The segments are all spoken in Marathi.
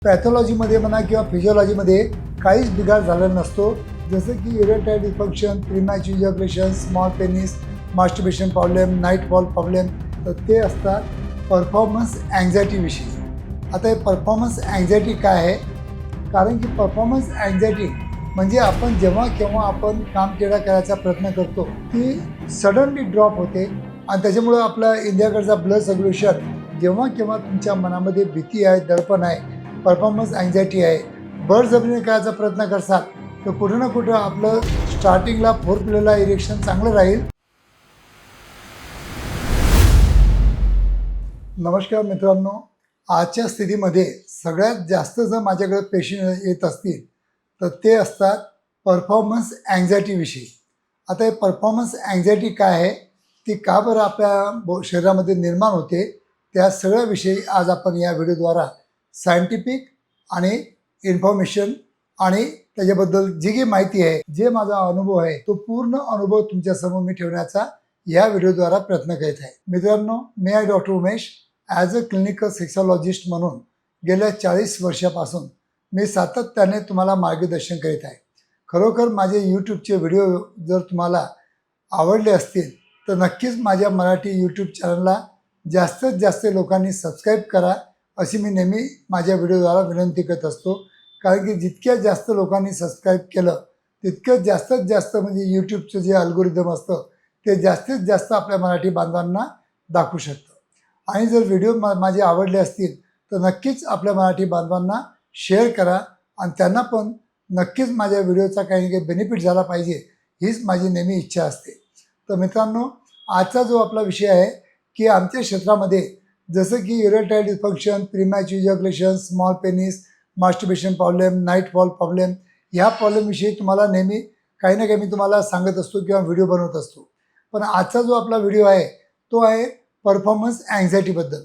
पॅथॉलॉजीमध्ये म्हणा किंवा फिजिओलॉजीमध्ये काहीच बिघाड झालेला नसतो. जसं की erectile dysfunction, premature ejaculation, small penis, masturbation problem, nightfall problem, तर ते असतात परफॉर्मन्स अँझायटीविषयी. आता हे परफॉर्मन्स अँझायटी काय आहे? कारण की परफॉर्मन्स अँझायटी म्हणजे आपण जेव्हा केव्हा आपण कामकिर्या करायचा प्रयत्न करतो ती सडनली ड्रॉप होते आणि त्याच्यामुळं आपल्या इंडियाकडचा ब्लड सर्क्युलेशन जेव्हा केव्हा तुमच्या मनामध्ये भीती आहे, दडपण आहे, परफॉर्मन्स अँझायटी आहे, बळजबरीने करायचा प्रयत्न करसाल तर कुठं ना कुठं आपलं स्टार्टिंगला फोरप्लेला इरेक्शन चांगलं राहील. नमस्कार मित्रांनो, आजच्या स्थितीमध्ये सगळ्यात जास्त जर माझ्याकडे पेशंट येत असतील तर ते असतात परफॉर्मन्स अँझायटीविषयी. आता हे परफॉर्मन्स अँझायटी काय आहे, ती का बरं आपल्या शरीरामध्ये निर्माण होते, त्या सगळ्याविषयी आज आपण या व्हिडिओद्वारा सायंटिफिक आणि इन्फॉर्मेशन आणि त्याच्याबद्दल जी काही माहिती आहे, जे माझा अनुभव आहे तो पूर्ण अनुभव तुमच्यासमोर मी ठेवण्याचा या व्हिडिओद्वारा प्रयत्न करीत आहे. मित्रांनो, मी आहे doctor Umesh. As a clinical sexologist म्हणून गेल्या 40 वर्षापासून मी सातत्याने तुम्हाला मार्गदर्शन करीत आहे. खरोखर माझे यूट्यूबचे व्हिडिओ जर तुम्हाला आवडले असतील तर नक्कीच माझ्या मराठी यूट्यूब चॅनलला जास्तीत जास्त लोकांनी सबस्क्राईब करा, अशी मी नेहमी माझ्या व्हिडिओद्वारा विनंती करत असतो. कारण की जितक्या जास्त लोकांनी सबस्क्राईब केलं तितकं जास्तीत जास्त म्हणजे यूट्यूबचं जे अल्गोरिदम असतं ते जास्तीत जास्त आपल्या मराठी बांधवांना दाखवू शकतं. आणि जर व्हिडिओ माझे आवडले असतील तर नक्कीच आपल्या मराठी बांधवांना शेअर करा आणि त्यांना पण नक्कीच माझ्या व्हिडिओचा काही ना काही बेनिफिट झाला पाहिजे, हीच माझी नेहमी इच्छा असते. तर मित्रांनो, आजचा जो आपला विषय आहे की आमच्या क्षेत्रामध्ये जसं की erectile dysfunction, premature ejaculation, small penis, masturbation problem, nightfall problem, ह्या प्रॉब्लेमविषयी तुम्हाला नेहमी काही ना काही मी तुम्हाला सांगत असतो किंवा व्हिडिओ बनवत असतो. पण आजचा जो आपला व्हिडिओ आहे तो आहे परफॉर्मन्स अँझायटीबद्दल.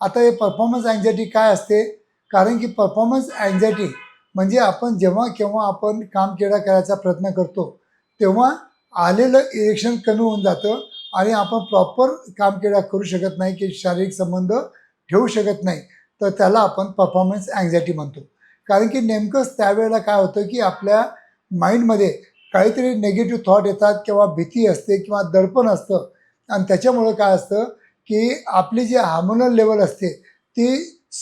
आता हे परफॉर्मन्स अँझायटी काय असते? कारण की परफॉर्मन्स अँझायटी म्हणजे आपण जेव्हा केव्हा आपण कामकिर्या करायचा प्रयत्न करतो तेव्हा आलेलं इरेक्शन कमी होऊन जातं आणि आपण प्रॉपर कामकिर्या करू शकत नाही, की शारीरिक संबंध ठेवू शकत नाही, तर त्याला आपण परफॉर्मन्स अँझायटी म्हणतो. कारण की नेमकंच त्यावेळेला काय होतं की आपल्या माइंडमध्ये काहीतरी निगेटिव्ह थॉट येतात किंवा भीती असते किंवा दडपण असतं आणि त्याच्यामुळं काय असतं की आपली जी हार्मोनल लेवल असते ती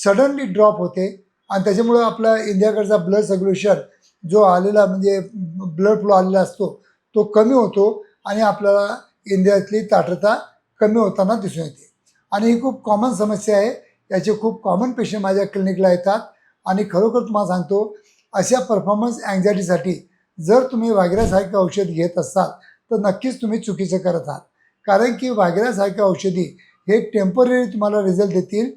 सडनली ड्रॉप होते आणि त्याच्यामुळं आपला इंडियाकडचा ब्लड सर्क्युलेशन जो आलेला म्हणजे ब्लड फ्लो आलेला असतो तो कमी होतो आणि आपल्याला इंडियातली ताठरता कमी होताना दिसून येते. आणि ही खूप कॉमन समस्या आहे. याचे खूप कॉमन पेशंट माझ्या क्लिनिकला येतात आणि खरोखर तुम्हाला सांगतो, अशा परफॉर्मन्स अँझायटीसाठी जर तुम्ही व्हायग्रासारखं औषध घेत असाल तर नक्कीच तुम्ही चुकीचं करत आहात. कारण की व्हायग्रासारख्या औषधी हे टेम्पररी तुम्हाला रिझल्ट देतील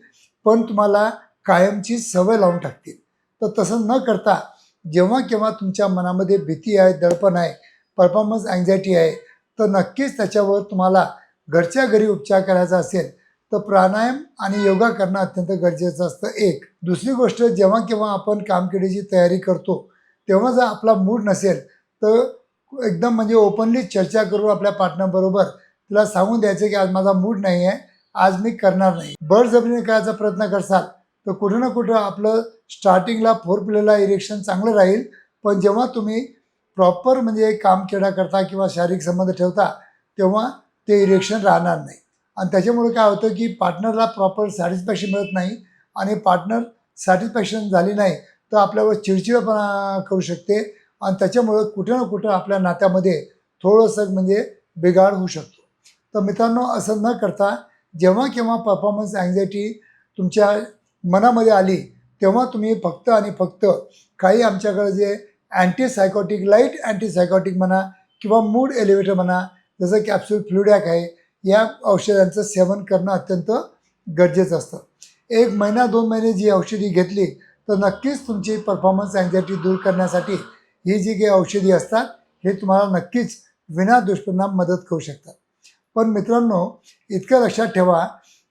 पण तुम्हाला कायमची सवय लावून टाकतील. तर तसं न करता जेव्हा केव्हा तुमच्या मनामध्ये भीती आहे, दडपण आहे, परफॉर्मन्स अँझायटी आहे, तर नक्कीच त्याच्यावर तुम्हाला घरच्या घरी उपचार करायचा असेल तर प्राणायाम आणि योगा करणं अत्यंत गरजेचं असतं. एक दुसरी गोष्ट, जेव्हा केव्हा आपण कामकिर्याची तयारी करतो तेव्हा जर आपला मूड नसेल तर एकदम म्हणजे ओपनली चर्चा करून आपल्या पार्टनरबरोबर तिला सांगून द्यायचं की आज माझा मूड नाही आहे, आज मी करणार नाही. बळजबरीने करायचा प्रयत्न करसाल तर कुठं ना कुठं आपलं स्टार्टिंगला फोरप्लेला इरेक्शन चांगलं राहील, पण जेव्हा तुम्ही प्रॉपर म्हणजे कामकिर्या करता किंवा शारीरिक संबंध ठेवता तेव्हा ते इरेक्शन राहणार नाही. आणि त्याच्यामुळे काय होतं की पार्टनरला प्रॉपर सॅटिस्फॅक्शन मिळत नाही आणि पार्टनर सॅटिस्फॅक्शन झाली नाही तर आपल्यावर चिडचिडपणा करू शकते आणि त्याच्यामुळं कुठं ना कुठं आपल्या नात्यामध्ये थोडंसं म्हणजे बिघाड होऊ शकतो. तर मित्रांनो, असं न करता जेव्हा केव्हा परफॉर्मन्स अँझायटी तुमच्या मनामध्ये आली तेव्हा तुम्ही फक्त आणि फक्त काही आमच्याकडे जे अँटीसायकॉटिक, लाईट अँटीसायकॉटिक म्हणा किंवा मूड एलिव्हेटर म्हणा, जसं कॅप्सूल फ्लुडॅक आहे, या औषधांचं सेवन करणं अत्यंत गरजेचं असतं. 1 महिना 2 महिने जी औषधी घेतली तर नक्कीच तुमची परफॉर्मन्स अँझायटी दूर करण्यासाठी ही जी काही औषधी असतात हे तुम्हाला नक्कीच विना दुष्परिणाम मदत करू शकतात. पण मित्रांनो, इतकं लक्षात ठेवा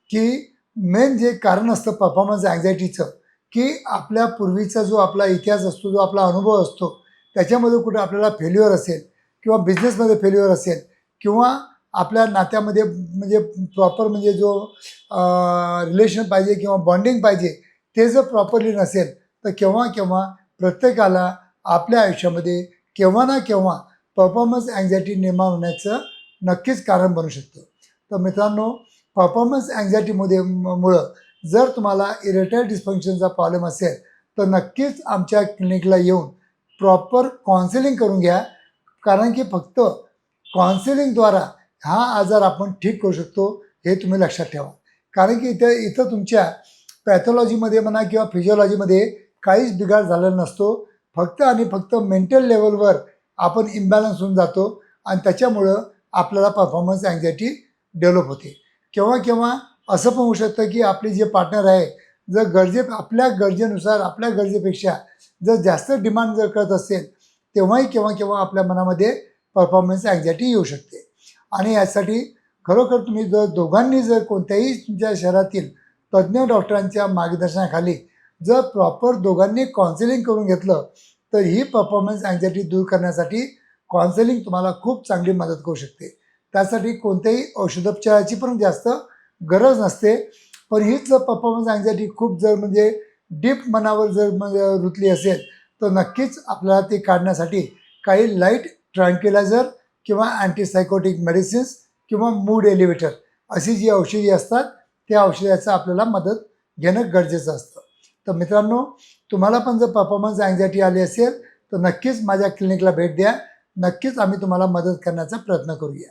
की मेन जे कारण असतं परफॉर्मन्स अँझायटीचं की आपल्या पूर्वीचा जो आपला इतिहास असतो, जो आपला अनुभव असतो, त्याच्यामध्ये कुठे आपल्याला फेल्युअर असेल किंवा बिझनेसमध्ये फेल्युअर असेल किंवा आपल्या नात्यामध्ये म्हणजे प्रॉपर म्हणजे जो रिलेशन पाहिजे किंवा बॉन्डिंग पाहिजे ते जर प्रॉपरली नसेल तर केव्हा केव्हा प्रत्येकाला आपल्या आयुष्यामध्ये केव्हा ना केव्हा परफॉर्मन्स अँझायटी निर्माण होण्याचं नक्कीच कारण बनू शकतं. तर मित्रांनो, परफॉर्मन्स अँझायटीमध्ये मुळं जर तुम्हाला इरेक्टाईल डिस्फंक्शनचा प्रॉब्लेम असेल तर नक्कीच आमच्या क्लिनिकला येऊन प्रॉपर काउन्सिलिंग करून घ्या. कारण की फक्त काउन्सिलिंगद्वारा हा आजार आपण ठीक करू शकतो, हे तुम्ही लक्षात ठेवा. कारण की इथं तुमच्या पॅथॉलॉजीमध्ये म्हणा किंवा फिजिओलॉजीमध्ये काहीच बिघाड झालेला नसतो. फक्त आणि फक्त मेंटल लेवलवर आपण इम्बॅलन्स होऊन जातो आणि त्याच्यामुळं आपल्याला परफॉर्मन्स अँझायटी डेव्हलप होते. केव्हा केव्हा असं पण होऊ शकतं की आपली जे पार्टनर आहे जर आपल्या गरजेनुसार आपल्या गरजेपेक्षा जर जास्त डिमांड जर करत असेल तेव्हाही केव्हा केव्हा आपल्या मनामध्ये परफॉर्मन्स अँझायटी येऊ शकते. आणि यासाठी खरोखर तुम्ही जर दोघांनी जर कोणत्याही तुमच्या शहरातील तज्ज्ञ डॉक्टरांच्या मार्गदर्शनाखाली जर प्रॉपर दोघांनी काउन्सिलिंग करून घेतलं तर ही परफॉर्मन्स अँझायटी दूर करण्यासाठी काउन्सिलिंग तुम्हाला खूप चांगली मदत करू शकते. त्यासाठी कोणत्याही औषधोपचाराची पण जास्त गरज नसते. पण हीच जर परफॉर्मन्स अँझायटी खूप जर म्हणजे डीप मनावर जर म्हणजे रुतली असेल तर नक्कीच आपल्याला ती काढण्यासाठी काही लाईट ट्रँक्युलायझर किंवा अँटीसायकोटिक मेडिसिन्स किंवा मूड एलिव्हेटर अशी जी औषधी असतात त्या औषधाचा आपल्याला मदत घेणं गरजेचं असतं. तर मित्रांनो, तुम्हाला पण जर परफॉर्मन्स अँझायटी आली असेल तर नक्कीच माझ्या क्लिनिकला भेट द्या. नक्कीच आम्ही तुम्हाला मदत करण्याचा प्रयत्न करूया.